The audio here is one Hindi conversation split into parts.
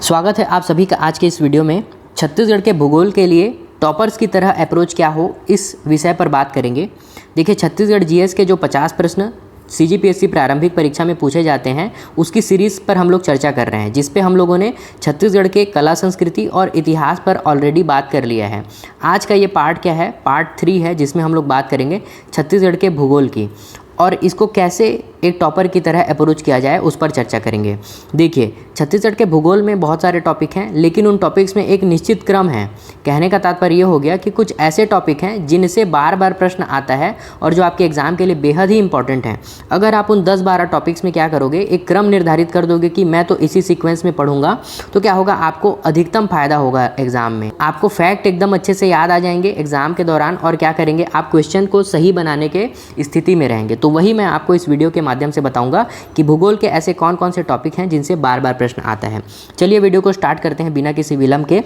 स्वागत है आप सभी का आज के इस वीडियो में। छत्तीसगढ़ के भूगोल के लिए टॉपर्स की तरह अप्रोच क्या हो, इस विषय पर बात करेंगे। देखिए, छत्तीसगढ़ जीएस के जो 50 प्रश्न सीजीपीएससी प्रारंभिक परीक्षा में पूछे जाते हैं, उसकी सीरीज़ पर हम लोग चर्चा कर रहे हैं, जिस पे हम लोगों ने छत्तीसगढ़ के कला संस्कृति और इतिहास पर ऑलरेडी बात कर लिया है। आज का ये पार्ट क्या है, पार्ट 3 है, जिसमें हम लोग बात करेंगे छत्तीसगढ़ के भूगोल की और इसको कैसे एक टॉपर की तरह अप्रोच किया जाए, उस पर चर्चा करेंगे। देखिए, छत्तीसगढ़ के भूगोल में बहुत सारे टॉपिक हैं, लेकिन उन टॉपिक्स में एक निश्चित क्रम है। कहने का तात्पर्य ये हो गया कि कुछ ऐसे टॉपिक हैं जिनसे बार बार प्रश्न आता है और जो आपके एग्ज़ाम के लिए बेहद ही इंपॉर्टेंट हैं। अगर आप उन 10-12 टॉपिक्स में क्या करोगे, एक क्रम निर्धारित कर दोगे कि मैं तो इसी सीक्वेंस में पढ़ूंगा, तो क्या होगा, आपको अधिकतम फायदा होगा एग्जाम में। आपको फैक्ट एकदम अच्छे से याद आ जाएंगे एग्जाम के दौरान, और क्या करेंगे, आप क्वेश्चन को सही बनाने के स्थिति में रहेंगे। तो वही मैं आपको इस वीडियो के माध्यम से बताऊंगा कि भूगोल के ऐसे कौन कौन से टॉपिक हैं जिनसे बार बार प्रश्न आता है। चलिए वीडियो को स्टार्ट करते हैं बिना किसी विलंब के।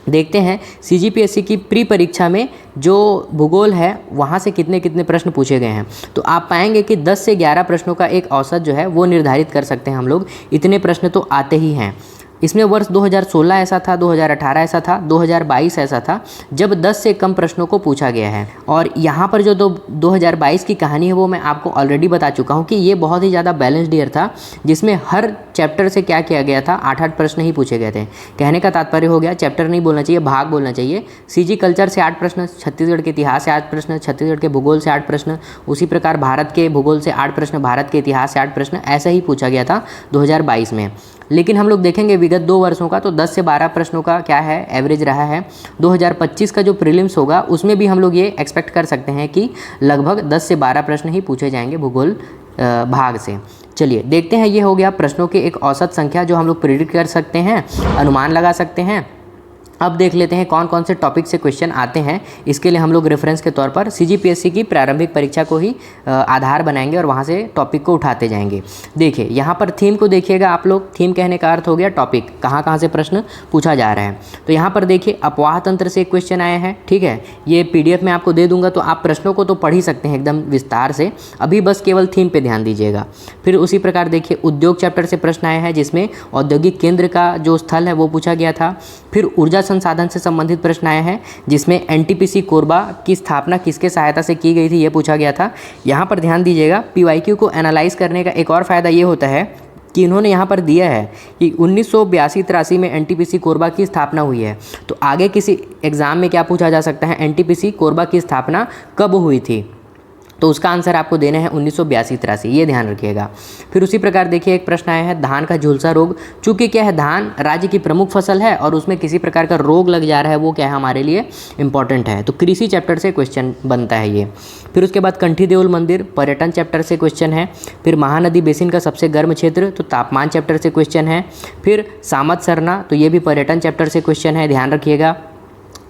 देखते हैं सीजीपीएससी की प्री परीक्षा में जो भूगोल है वहाँ से कितने कितने प्रश्न पूछे गए हैं। तो आप पाएंगे कि 10 से 11 प्रश्नों का एक औसत जो है वो निर्धारित कर सकते हैं हम लोग। इतने प्रश्न तो आते ही हैं। इसमें वर्ष 2016 ऐसा था, 2018 ऐसा था, 2022 ऐसा था, जब 10 से कम प्रश्नों को पूछा गया है। और यहाँ पर जो 2022 की कहानी है वो मैं आपको ऑलरेडी बता चुका हूँ कि ये बहुत ही ज़्यादा बैलेंस्ड ईयर था, जिसमें हर चैप्टर से क्या किया गया था, 8-8 प्रश्न ही पूछे गए थे। कहने का तात्पर्य हो गया, चैप्टर नहीं बोलना चाहिए, भाग बोलना चाहिए। सीजी कल्चर से 8 प्रश्न, छत्तीसगढ़ के इतिहास से 8 प्रश्न, छत्तीसगढ़ के भूगोल से 8 प्रश्न, उसी प्रकार भारत के भूगोल से 8 प्रश्न, भारत के इतिहास से 8 प्रश्न, ऐसा ही पूछा गया था 2022 में। लेकिन हम लोग देखेंगे विगत 2 वर्षों का, तो 10 से 12 प्रश्नों का क्या है, एवरेज रहा है। 2025 का जो प्रीलिम्स होगा उसमें भी हम लोग ये एक्सपेक्ट कर सकते हैं कि लगभग 10 से 12 प्रश्न ही पूछे जाएंगे भूगोल भाग से। चलिए देखते हैं, ये हो गया प्रश्नों की एक औसत संख्या जो हम लोग प्रेडिक्ट कर सकते हैं, अनुमान लगा सकते हैं। अब देख लेते हैं कौन कौन से टॉपिक से क्वेश्चन आते हैं। इसके लिए हम लोग रेफरेंस के तौर पर सीजीपीएससी की प्रारंभिक परीक्षा को ही आधार बनाएंगे और वहाँ से टॉपिक को उठाते जाएंगे। देखिए, यहाँ पर थीम को देखिएगा आप लोग। थीम कहने का अर्थ हो गया टॉपिक, कहाँ कहाँ से प्रश्न पूछा जा रहा है। तो यहाँ पर देखिए, अपवाह तंत्र से एक क्वेश्चन आया है, ठीक है। ये PDF में आपको दे दूंगा, तो आप प्रश्नों को तो पढ़ ही सकते हैं एकदम विस्तार से। अभी बस केवल थीम पे ध्यान दीजिएगा। फिर उसी प्रकार देखिए, उद्योग चैप्टर से प्रश्न आया है, जिसमें औद्योगिक केंद्र का जो स्थल है वो पूछा गया था। फिर ऊर्जा संसाधन से संबंधित प्रश्न आया है, जिसमें एनटीपीसी कोरबा की स्थापना किसके सहायता से की गई थी, ये पूछा गया था। यहाँ पर ध्यान दीजिएगा, PYQ को एनालाइज करने का एक और फ़ायदा ये होता है कि इन्होंने यहाँ पर दिया है कि 1982-83 में एनटीपीसी कोरबा की स्थापना हुई है। तो आगे किसी एग्ज़ाम में क्या पूछा जा सकता है, एनटीपीसी कोरबा की स्थापना कब हुई थी, तो उसका आंसर आपको देना है 1982-83, ये ध्यान रखिएगा। फिर उसी प्रकार देखिए, एक प्रश्न आया है, धान का झुलसा रोग। चूँकि क्या है, धान राज्य की प्रमुख फसल है और उसमें किसी प्रकार का रोग लग जा रहा है, वो क्या है, हमारे लिए इंपॉर्टेंट है। तो कृषि चैप्टर से क्वेश्चन बनता है ये। फिर उसके बाद कंठी देउल मंदिर, पर्यटन चैप्टर से क्वेश्चन है। फिर महानदी बेसिन का सबसे गर्म क्षेत्र, तो तापमान चैप्टर से क्वेश्चन है। फिर सामत सरना, तो ये भी पर्यटन चैप्टर से क्वेश्चन है, ध्यान रखिएगा।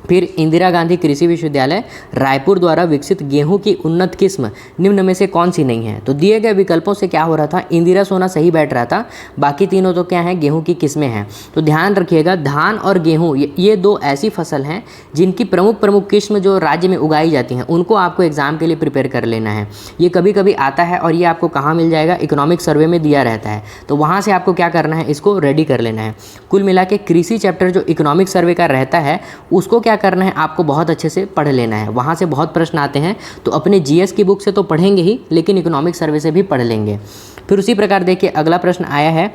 फिर इंदिरा गांधी कृषि विश्वविद्यालय रायपुर द्वारा विकसित गेहूं की उन्नत किस्म निम्न में से कौन सी नहीं है। तो दिए गए विकल्पों से क्या हो रहा था, इंदिरा सोना सही बैठ रहा था, बाकी तीनों तो क्या है, गेहूं की किस्में हैं। तो ध्यान रखिएगा, धान और गेहूं ये 2 ऐसी फसल हैं जिनकी प्रमुख किस्म जो राज्य में उगाई जाती हैं, उनको आपको एग्जाम के लिए प्रिपेयर कर लेना है। ये कभी कभी आता है और ये आपको कहाँ मिल जाएगा, इकोनॉमिक सर्वे में दिया रहता है। तो वहाँ से आपको क्या करना है, इसको रेडी कर लेना है। कुल मिला के कृषि चैप्टर जो इकोनॉमिक सर्वे का रहता है, उसको क्या करना है, आपको बहुत अच्छे से पढ़ लेना है। वहाँ से बहुत प्रश्न आते हैं, तो अपने जीएस की बुक से तो पढ़ेंगे ही, लेकिन इकोनॉमिक सर्वे से भी पढ़ लेंगे। फिर उसी प्रकार देखिए, अगला प्रश्न आया है,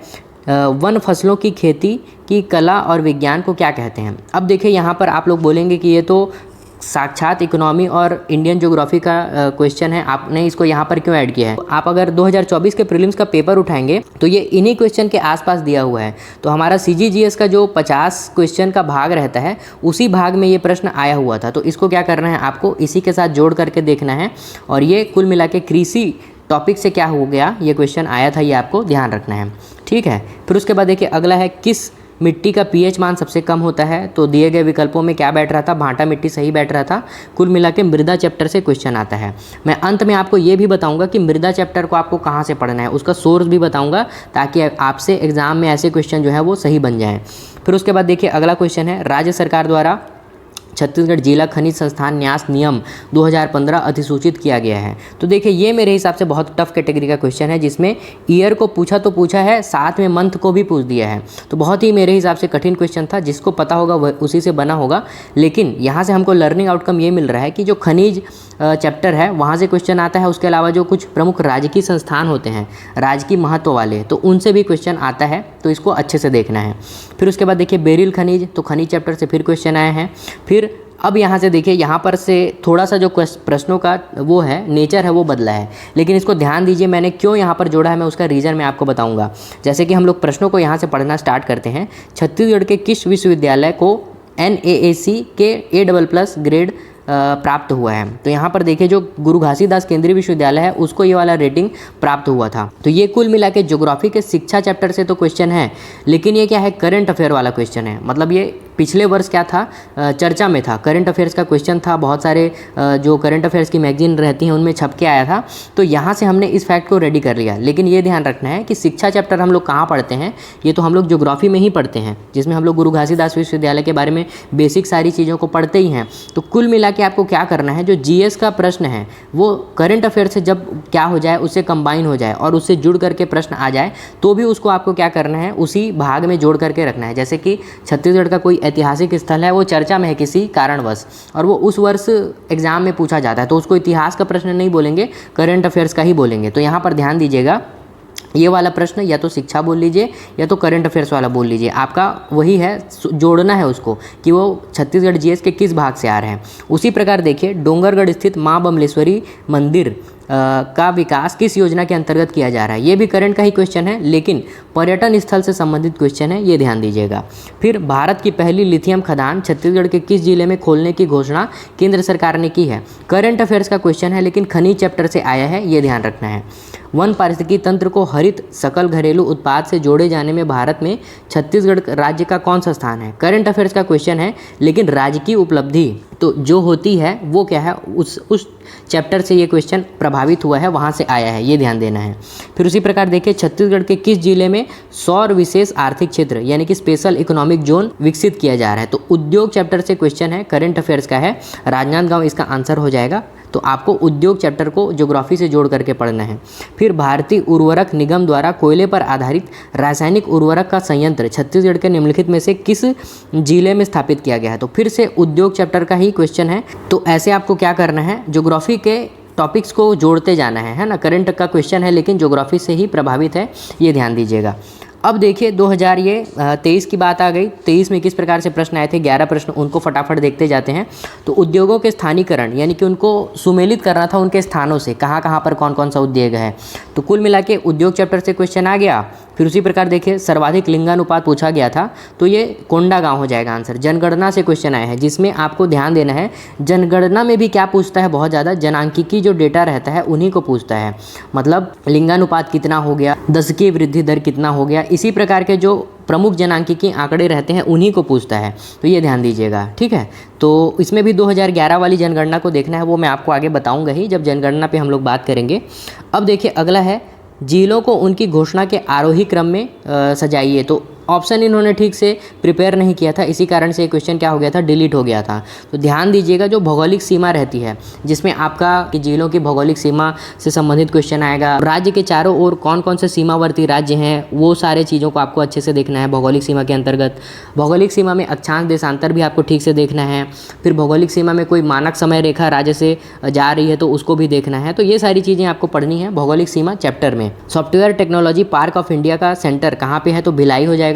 वन फसलों की खेती की कला और विज्ञान को क्या कहते हैं। अब देखिए, यहाँ पर आप लोग बोलेंगे कि ये तो साक्षात इकोनॉमी और इंडियन ज्योग्राफी का क्वेश्चन है, आपने इसको यहाँ पर क्यों ऐड किया है। आप अगर 2024 के प्रीलिम्स का पेपर उठाएंगे तो ये इन्हीं क्वेश्चन के आसपास दिया हुआ है। तो हमारा CGGS का जो 50 क्वेश्चन का भाग रहता है, उसी भाग में ये प्रश्न आया हुआ था। तो इसको क्या करना है, आपको इसी के साथ जोड़ करके देखना है। और ये कुल मिला के कृषि टॉपिक से क्या हो गया, ये क्वेश्चन आया था, ये आपको ध्यान रखना है, ठीक है। फिर उसके बाद देखिए, अगला है, किस मिट्टी का पीएच मान सबसे कम होता है। तो दिए गए विकल्पों में क्या बैठ रहा था, भांटा मिट्टी सही बैठ रहा था। कुल मिला के मृदा चैप्टर से क्वेश्चन आता है। मैं अंत में आपको ये भी बताऊंगा कि मृदा चैप्टर को आपको कहाँ से पढ़ना है, उसका सोर्स भी बताऊंगा, ताकि आपसे एग्जाम में ऐसे क्वेश्चन जो है वो सही बन जाएँ। फिर उसके बाद देखिए, अगला क्वेश्चन है, राज्य सरकार द्वारा छत्तीसगढ़ जिला खनिज संस्थान न्यास नियम 2015 अधिसूचित किया गया है। तो देखिए ये मेरे हिसाब से बहुत टफ कैटेगरी का क्वेश्चन है, जिसमें ईयर को पूछा है, साथ में मंथ को भी पूछ दिया है। तो बहुत ही मेरे हिसाब से कठिन क्वेश्चन था, जिसको पता होगा वह उसी से बना होगा। लेकिन यहाँ से हमको लर्निंग आउटकम ये मिल रहा है कि जो खनिज चैप्टर है वहाँ से क्वेश्चन आता है। उसके अलावा जो कुछ प्रमुख राजकीय संस्थान होते हैं, राजकीय महत्व वाले, तो उनसे भी क्वेश्चन आता है, तो इसको अच्छे से देखना है। फिर उसके बाद देखिए बेरिल खनिज, तो खनिज चैप्टर से फिर क्वेश्चन आए हैं। फिर अब यहाँ से देखिए, यहाँ पर से थोड़ा सा जो प्रश्नों का वो है नेचर है वो बदला है, लेकिन इसको ध्यान दीजिए मैंने क्यों यहाँ पर जोड़ा है, मैं उसका रीज़न मैं आपको बताऊँगा। जैसे कि हम लोग प्रश्नों को यहाँ से पढ़ना स्टार्ट करते हैं। छत्तीसगढ़ के किस विश्वविद्यालय को NAAC के A++ ग्रेड प्राप्त हुआ है? तो यहाँ पर देखिए जो गुरु घासीदास केंद्रीय विश्वविद्यालय है उसको ये वाला रेटिंग प्राप्त हुआ था। तो ये कुल मिला के ज्योग्राफी के शिक्षा चैप्टर से तो क्वेश्चन है, लेकिन ये क्या है, करंट अफेयर वाला क्वेश्चन है। मतलब ये पिछले वर्ष क्या था, चर्चा में था, करंट अफेयर्स का क्वेश्चन था। बहुत सारे जो करंट अफेयर्स की मैगजीन रहती हैं उनमें छप के आया था। तो यहाँ से हमने इस फैक्ट को रेडी कर लिया। लेकिन ये ध्यान रखना है कि शिक्षा चैप्टर हम लोग कहाँ पढ़ते हैं, ये तो हम लोग ज्योग्राफी में ही पढ़ते हैं, जिसमें हम लोग गुरु घासीदास विश्वविद्यालय के बारे में बेसिक सारी चीज़ों को पढ़ते ही हैं। तो कुल मिला के आपको क्या करना है, जो GS का प्रश्न है वो करंट अफेयर से जब क्या हो जाए, उससे कंबाइन हो जाए और उससे जुड़ करके प्रश्न आ जाए, तो भी उसको आपको क्या करना है, उसी भाग में जोड़ करके रखना है। जैसे कि छत्तीसगढ़ का कोई ऐतिहासिक स्थल है, वो चर्चा में है किसी कारणवश, और वो उस वर्ष एग्जाम में पूछा जाता है, तो उसको इतिहास का प्रश्न नहीं बोलेंगे, करंट अफेयर्स का ही बोलेंगे। तो यहाँ पर ध्यान दीजिएगा, ये वाला प्रश्न या तो शिक्षा बोल लीजिए या तो करंट अफेयर्स वाला बोल लीजिए, आपका वही है, जोड़ना है उसको कि वो छत्तीसगढ़ GS के किस भाग से आ रहे हैं। उसी प्रकार देखिए डोंगरगढ़ स्थित माँ बमलेश्वरी मंदिर का विकास किस योजना के अंतर्गत किया जा रहा है? ये भी करंट का ही क्वेश्चन है, लेकिन पर्यटन स्थल से संबंधित क्वेश्चन है, ये ध्यान दीजिएगा। फिर भारत की पहली लिथियम खदान छत्तीसगढ़ के किस जिले में खोलने की घोषणा केंद्र सरकार ने की है? करंट अफेयर्स का क्वेश्चन है, लेकिन खनिज चैप्टर से आया है, ये ध्यान रखना है। वन पारिस्थितिकी तंत्र को हरित सकल घरेलू उत्पाद से जोड़े जाने में भारत में छत्तीसगढ़ राज्य का कौन सा स्थान है? करंट अफेयर्स का क्वेश्चन है, लेकिन राजकीय उपलब्धि तो जो होती है वो क्या है, उस चैप्टर से ये क्वेश्चन प्रभावित हुआ है, वहाँ से आया है, ये ध्यान देना है। फिर उसी प्रकार देखिए छत्तीसगढ़ के किस जिले में सौर विशेष आर्थिक क्षेत्र यानी कि स्पेशल इकोनॉमिक जोन विकसित किया जा रहा है? तो उद्योग चैप्टर से क्वेश्चन है, करंट अफेयर्स का है, राजनांदगांव इसका आंसर हो जाएगा। तो आपको उद्योग चैप्टर को ज्योग्राफी से जोड़ करके पढ़ना है। फिर भारतीय उर्वरक निगम द्वारा कोयले पर आधारित रासायनिक उर्वरक का संयंत्र छत्तीसगढ़ के निम्नलिखित में से किस जिले में स्थापित किया गया है? तो फिर से उद्योग चैप्टर का ही क्वेश्चन है। तो ऐसे आपको क्या करना है, ज्योग्राफी के टॉपिक्स को जोड़ते जाना है ना। करंट का क्वेश्चन है, लेकिन ज्योग्राफी से ही प्रभावित है, ये ध्यान दीजिएगा। अब देखिए 2023 की बात आ गई। 23 में किस प्रकार से प्रश्न आए थे, 11 प्रश्न, उनको फटाफट देखते जाते हैं। तो उद्योगों के स्थानीकरण यानी कि उनको सुमेलित करना था उनके स्थानों से, कहाँ कहाँ पर कौन कौन सा उद्योग है। तो कुल मिला के उद्योग चैप्टर से क्वेश्चन आ गया। फिर उसी प्रकार देखिए सर्वाधिक लिंगानुपात पूछा गया था, तो ये कोंडागांव हो जाएगा आंसर। जनगणना से क्वेश्चन आया है, जिसमें आपको ध्यान देना है, जनगणना में भी क्या पूछता है, बहुत ज़्यादा जनांकिकी जो डेटा रहता है उन्हीं को पूछता है। मतलब लिंगानुपात कितना हो गया, दशकीय वृद्धि दर कितना हो गया, इसी प्रकार के जो प्रमुख जनांकिकी आंकड़े रहते हैं उन्हीं को पूछता है। तो ये ध्यान दीजिएगा, ठीक है। तो इसमें भी 2011 वाली जनगणना को देखना है, वो मैं आपको आगे बताऊंगा ही जब जनगणना पे हम लोग बात करेंगे। अब देखिए अगला है, जिलों को उनकी घोषणा के आरोही क्रम में सजाइए। तो ऑप्शन इन्होंने ठीक से प्रिपेयर नहीं किया था, इसी कारण से क्वेश्चन क्या हो गया था, डिलीट हो गया था। तो ध्यान दीजिएगा, जो भौगोलिक सीमा रहती है जिसमें आपका कि जिलों की भौगोलिक सीमा से संबंधित क्वेश्चन आएगा। राज्य के चारों ओर कौन कौन से सीमावर्ती राज्य हैं, वो सारे चीज़ों को आपको अच्छे से देखना है भौगोलिक सीमा के अंतर्गत। भौगोलिक सीमा में अक्षांश देशांतर भी आपको ठीक से देखना है। फिर भौगोलिक सीमा में कोई मानक समय रेखा राज्य से जा रही है तो उसको भी देखना है। तो ये सारी चीज़ें आपको पढ़नी है भौगोलिक सीमा चैप्टर में। Software technology park of India का सेंटर कहाँ पे है, तो भिलाई हो जाएगा।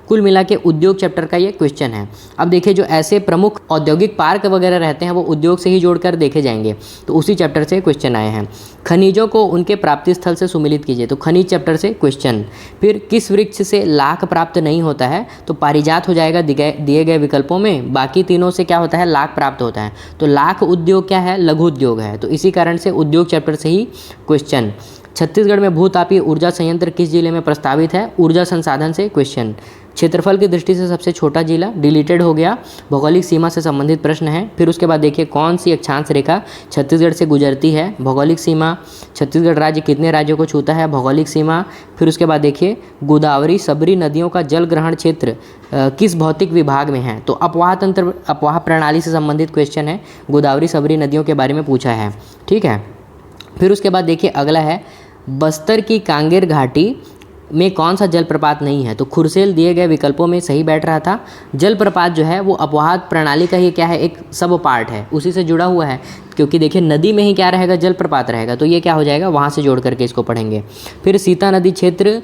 कुल मिला के उद्योग चैप्टर का ये क्वेश्चन है। अब देखिए जो ऐसे प्रमुख औद्योगिक पार्क वगैरह रहते हैं वो उद्योग से ही जोड़कर देखे जाएंगे, तो उसी चैप्टर से क्वेश्चन आए हैं। खनिजों को उनके प्राप्ति स्थल से सुमिलित कीजिए, तो खनिज चैप्टर से क्वेश्चन। फिर किस वृक्ष से लाख प्राप्त नहीं होता है, तो पारिजात हो जाएगा दिए गए विकल्पों में। बाकी तीनों से क्या होता है, लाख प्राप्त होता है। तो लाख उद्योग क्या है, लघु उद्योग है, तो इसी कारण से उद्योग चैप्टर से ही क्वेश्चन। छत्तीसगढ़ में भूतापीय ऊर्जा संयंत्र किस जिले में प्रस्तावित है? ऊर्जा संसाधन से क्वेश्चन। क्षेत्रफल की दृष्टि से सबसे छोटा जिला, डिलीटेड हो गया। भौगोलिक सीमा से संबंधित प्रश्न है। फिर उसके बाद देखिए कौन सी अक्षांश रेखा छत्तीसगढ़ से गुजरती है? भौगोलिक सीमा। छत्तीसगढ़ राज्य कितने राज्यों को छूता है? भौगोलिक सीमा। फिर उसके बाद देखिए गोदावरी सबरी नदियों का जल ग्रहण क्षेत्र किस भौतिक विभाग में है? तो अपवाह तंत्र, अपवाह प्रणाली से संबंधित क्वेश्चन है। गोदावरी सबरी नदियों के बारे में पूछा है, ठीक है। फिर उसके बाद देखिए अगला है बस्तर की कांगेर घाटी में कौन सा जलप्रपात नहीं है? तो खुरसेल दिए गए विकल्पों में सही बैठ रहा था। जलप्रपात जो है वो अपवाह प्रणाली का ही क्या है, एक सब पार्ट है, उसी से जुड़ा हुआ है, क्योंकि देखिए नदी में ही क्या रहेगा, जलप्रपात रहेगा, तो ये क्या हो जाएगा, वहाँ से जोड़ करके इसको पढ़ेंगे। फिर सीता नदी क्षेत्र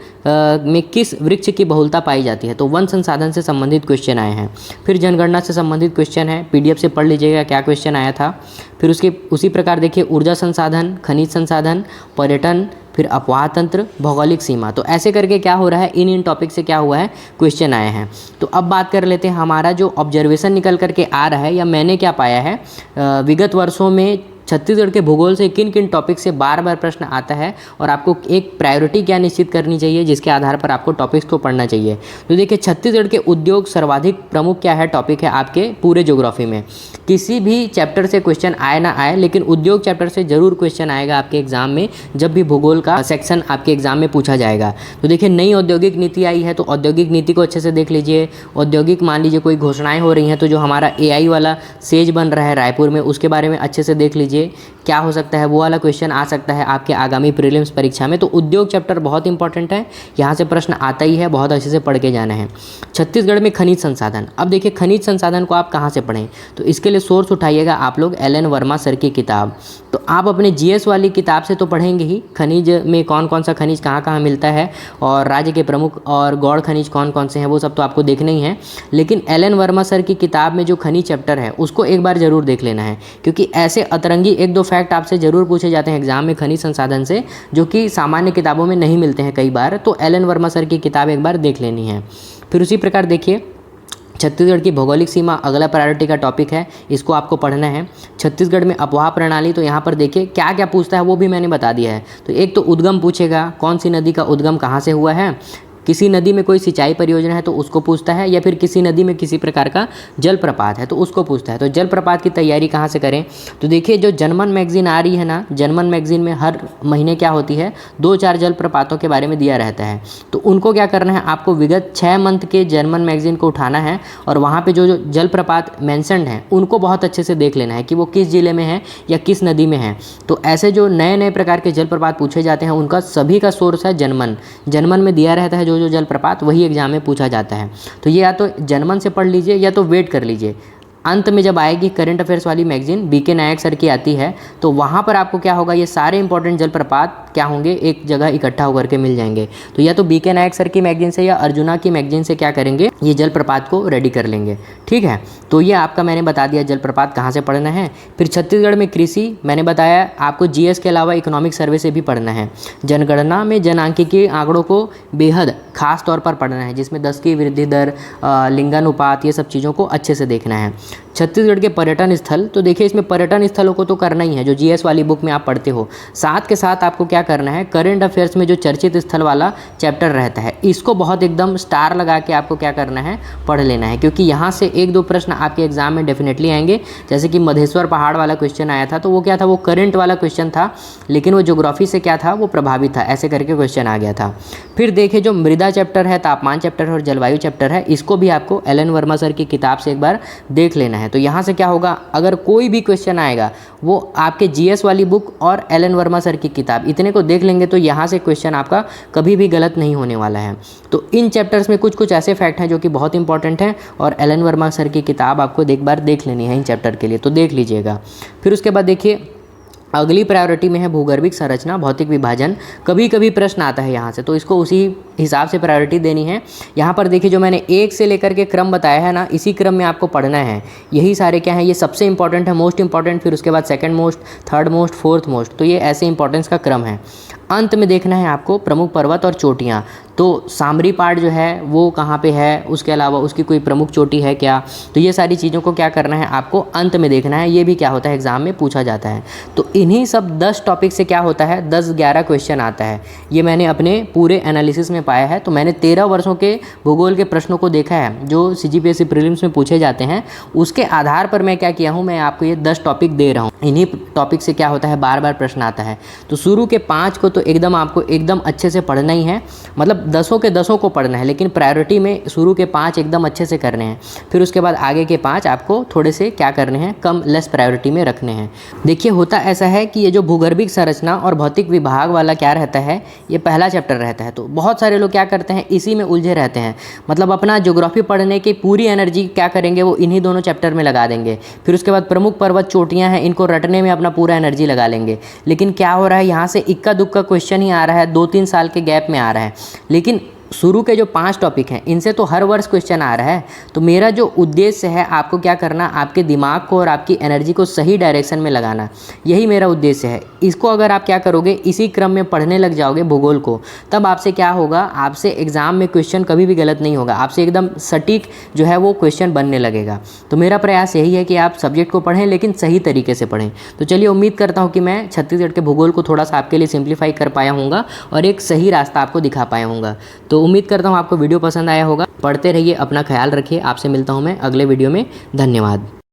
में किस वृक्ष की बहुलता पाई जाती है? तो वन संसाधन से संबंधित क्वेश्चन आए हैं। फिर जनगणना से संबंधित क्वेश्चन है, PDF से पढ़ लीजिएगा क्या क्वेश्चन आया था। फिर उसके उसी प्रकार देखिए ऊर्जा संसाधन, खनिज संसाधन, पर्यटन, फिर अपवाह तंत्र, भौगोलिक सीमा। तो ऐसे करके क्या हो रहा है, इन टॉपिक से क्या हुआ है, क्वेश्चन आए हैं। तो अब बात कर लेते हैं हमारा जो ऑब्जर्वेशन निकल करके आ रहा है या मैंने क्या पाया है विगत वर्षों में छत्तीसगढ़ के भूगोल से किन किन टॉपिक से बार बार प्रश्न आता है और आपको एक प्रायोरिटी क्या निश्चित करनी चाहिए जिसके आधार पर आपको टॉपिक्स को पढ़ना चाहिए। तो देखिए छत्तीसगढ़ के उद्योग सर्वाधिक प्रमुख क्या है, टॉपिक है आपके पूरे ज्योग्राफी में। किसी भी चैप्टर से क्वेश्चन आए ना आए, लेकिन उद्योग चैप्टर से जरूर क्वेश्चन आएगा आपके एग्जाम में, जब भी भूगोल का सेक्शन आपके एग्जाम में पूछा जाएगा। तो देखिए नई औद्योगिक नीति आई है, तो औद्योगिक नीति को अच्छे से देख लीजिए। औद्योगिक मान लीजिए कोई घोषणाएं हो रही हैं, तो जो हमारा AI वाला सेज बन रहा है रायपुर में, उसके बारे में अच्छे से देख लीजिए, क्या हो सकता है, वो वाला क्वेश्चन आ सकता है आपके आगामी प्रीलिम्स परीक्षा में। तो उद्योग चैप्टर बहुत इंपॉर्टेंट है, यहाँ से प्रश्न आता ही है, बहुत अच्छे से पढ़ के जाना है। छत्तीसगढ़ में खनिज संसाधन, अब देखिए खनिज संसाधन को आप कहाँ से पढ़ें, तो इसके लिए सोर्स उठाइएगा आप लोग LN वर्मा सर की किताब। तो आप अपने GS वाली किताब से तो पढ़ेंगे ही, खनिज में कौन कौन सा खनिज कहाँ कहाँ मिलता है और राज्य के प्रमुख और गौड़ खनिज कौन कौन से हैं, वो सब तो आपको देखना ही है। लेकिन LN वर्मा सर की किताब में जो खनिज चैप्टर है उसको एक बार जरूर देख लेना है, क्योंकि ऐसे अतरंगी एक दो फैक्ट आपसे जरूर पूछे जाते हैं एग्जाम में खनिज संसाधन से, जो कि सामान्य किताबों में नहीं मिलते हैं कई बार। तो LN वर्मा सर की किताब एक बार देख लेनी है। फिर उसी प्रकार देखिए छत्तीसगढ़ की भौगोलिक सीमा अगला प्रायोरिटी का टॉपिक है, इसको आपको पढ़ना है। छत्तीसगढ़ में अपवाह प्रणाली, तो यहाँ पर देखिए क्या क्या पूछता है वो भी मैंने बता दिया है। तो एक तो उद्गम पूछेगा, कौन सी नदी का उद्गम कहाँ से हुआ है। किसी नदी में कोई सिंचाई परियोजना है तो उसको पूछता है, या फिर किसी नदी में किसी प्रकार का जलप्रपात है तो उसको पूछता है। तो जलप्रपात की तैयारी कहाँ से करें, तो देखिए जो जनमन मैगजीन आ रही है ना, जनमन मैगजीन में हर महीने क्या होती है 2-4 जलप्रपातों के बारे में दिया रहता है। तो उनको क्या करना है, आपको विगत 6 मंथ के जनमन मैगजीन को उठाना है और वहाँ पर जो जलप्रपात मैंशनड हैं उनको बहुत अच्छे से देख लेना है कि वो किस जिले में है या किस नदी में है। तो ऐसे जो नए नए प्रकार के जलप्रपात पूछे जाते हैं उनका सभी का सोर्स है जनमन। जनमन में दिया रहता है जो जलप्रपात, वही एग्जाम में पूछा जाता है। तो ये या तो जनमन से पढ़ लीजिए या तो वेट कर लीजिए। अंत में जब आएगी करंट अफेयर्स वाली मैगजीन BK नायक सर की आती है, तो वहाँ पर आपको क्या होगा, ये सारे इंपॉर्टेंट जलप्रपात क्या होंगे, एक जगह इकट्ठा होकर के मिल जाएंगे। तो या तो BK नायक सर की मैगजीन से या अर्जुना की मैगजीन से क्या करेंगे, ये जलप्रपात को रेडी कर लेंगे, ठीक है। तो ये आपका मैंने बता दिया जलप्रपात कहाँ से पढ़ना है। फिर छत्तीसगढ़ में कृषि मैंने बताया आपको, GS के अलावा इकोनॉमिक सर्वे से भी पढ़ना है। जनगणना में जनांकीय आंकड़ों को बेहद खास तौर पर पढ़ना है, जिसमें 10 की वृद्धि दर, लिंगानुपात, ये सब चीज़ों को अच्छे से देखना है। छत्तीसगढ़ के पर्यटन स्थल, तो देखिए इसमें पर्यटन स्थलों को तो करना ही है जो GS वाली बुक में आप पढ़ते हो। साथ के साथ आपको क्या करना है, करंट अफेयर्स में जो चर्चित स्थल वाला चैप्टर रहता है इसको बहुत एकदम स्टार लगा के आपको क्या करना है, पढ़ लेना है, क्योंकि यहाँ से 1-2 प्रश्न आपके एग्जाम में डेफिनेटली आएंगे। जैसे कि मधेश्वर पहाड़ वाला क्वेश्चन आया था, तो वो क्या था, वो करंट वाला क्वेश्चन था, लेकिन वो ज्योग्राफी से क्या था, वो प्रभावित था, ऐसे करके क्वेश्चन आ गया था। फिर देखिए जो मृदा चैप्टर है, तापमान चैप्टर और जलवायु चैप्टर है, इसको भी आपको LN वर्मा सर की किताब से एक बार देख लेना है। तो यहाँ से क्या होगा, अगर कोई भी क्वेश्चन आएगा वो आपके GS वाली बुक और LN वर्मा सर की किताब, इतने को देख लेंगे तो यहाँ से क्वेश्चन आपका कभी भी गलत नहीं होने वाला है। तो इन चैप्टर्स में कुछ कुछ ऐसे फैक्ट हैं जो कि बहुत इंपॉर्टेंट हैं और LN वर्मा सर की किताब आपको एक बार देख लेनी है इन चैप्टर के लिए, तो देख लीजिएगा। फिर उसके बाद देखिए अगली प्रायोरिटी में है भूगर्भिक संरचना, भौतिक विभाजन। कभी कभी प्रश्न आता है यहाँ से, तो इसको उसी हिसाब से प्रायोरिटी देनी है। यहाँ पर देखिए जो मैंने 1 से लेकर के क्रम बताया है ना, इसी क्रम में आपको पढ़ना है। यही सारे क्या हैं, ये सबसे इंपॉर्टेंट है, मोस्ट इंपॉर्टेंट, फिर उसके बाद second most, third most, fourth most. तो ये ऐसे इंपॉर्टेंस का क्रम है। अंत में देखना है आपको प्रमुख पर्वत और चोटियाँ। तो सामरी पार्ट जो है वो कहाँ पे है, उसके अलावा उसकी कोई प्रमुख चोटी है क्या, तो ये सारी चीज़ों को क्या करना है आपको अंत में देखना है। ये भी क्या होता है एग्ज़ाम में पूछा जाता है। तो इन्हीं सब 10 टॉपिक से क्या होता है 10-11 क्वेश्चन आता है। ये मैंने अपने पूरे एनालिसिस में पाया है। तो मैंने 13 वर्षों के भूगोल के प्रश्नों को देखा है जो CGPSC प्रीलिम्स में पूछे जाते हैं। उसके आधार पर मैं क्या किया हूँ, मैं आपको ये 10 टॉपिक दे रहा हूँ। इन्हीं टॉपिक से क्या होता है बार बार प्रश्न आता है। तो शुरू के 5 को तो एकदम आपको एकदम अच्छे से पढ़ना ही है, मतलब 10 के 10 को पढ़ना है, लेकिन प्रायोरिटी में शुरू के 5 एकदम अच्छे से करने हैं। फिर उसके बाद आगे के 5 आपको थोड़े से क्या करने हैं, कम लेस प्रायोरिटी में रखने हैं। देखिए होता ऐसा है कि ये जो भूगर्भिक संरचना और भौतिक विभाग वाला क्या रहता है, ये पहला चैप्टर रहता है। तो बहुत सारे लोग क्या करते हैं इसी में उलझे रहते हैं, मतलब अपना ज्योग्राफी पढ़ने की पूरी एनर्जी क्या करेंगे वो इन्हीं दोनों चैप्टर में लगा देंगे। फिर उसके बाद प्रमुख पर्वत चोटियाँ हैं, इनको रटने में अपना पूरा एनर्जी लगा लेंगे। लेकिन क्या हो रहा है यहाँ से इक्का दुक्का क्वेश्चन ही आ रहा है, 2-3 साल के गैप में आ रहा है। लेकिन शुरू के जो 5 टॉपिक हैं इनसे तो हर वर्ष क्वेश्चन आ रहा है। तो मेरा जो उद्देश्य है आपको क्या करना, आपके दिमाग को और आपकी एनर्जी को सही डायरेक्शन में लगाना, यही मेरा उद्देश्य है। इसको अगर आप क्या करोगे इसी क्रम में पढ़ने लग जाओगे भूगोल को, तब आपसे क्या होगा, आपसे एग्ज़ाम में क्वेश्चन कभी भी गलत नहीं होगा, आपसे एकदम सटीक जो है वो क्वेश्चन बनने लगेगा। तो मेरा प्रयास यही है कि आप सब्जेक्ट को पढ़ें लेकिन सही तरीके से पढ़ें। तो चलिए उम्मीद करता हूँ कि मैं छत्तीसगढ़ के भूगोल को थोड़ा सा आपके लिए सिंप्लीफाई कर पाया हूँगा और एक सही रास्ता आपको दिखा पाया हूँगा। तो उम्मीद करता हूँ आपको वीडियो पसंद आया होगा। पढ़ते रहिए, अपना ख्याल रखिए। आपसे मिलता हूँ मैं अगले वीडियो में। धन्यवाद।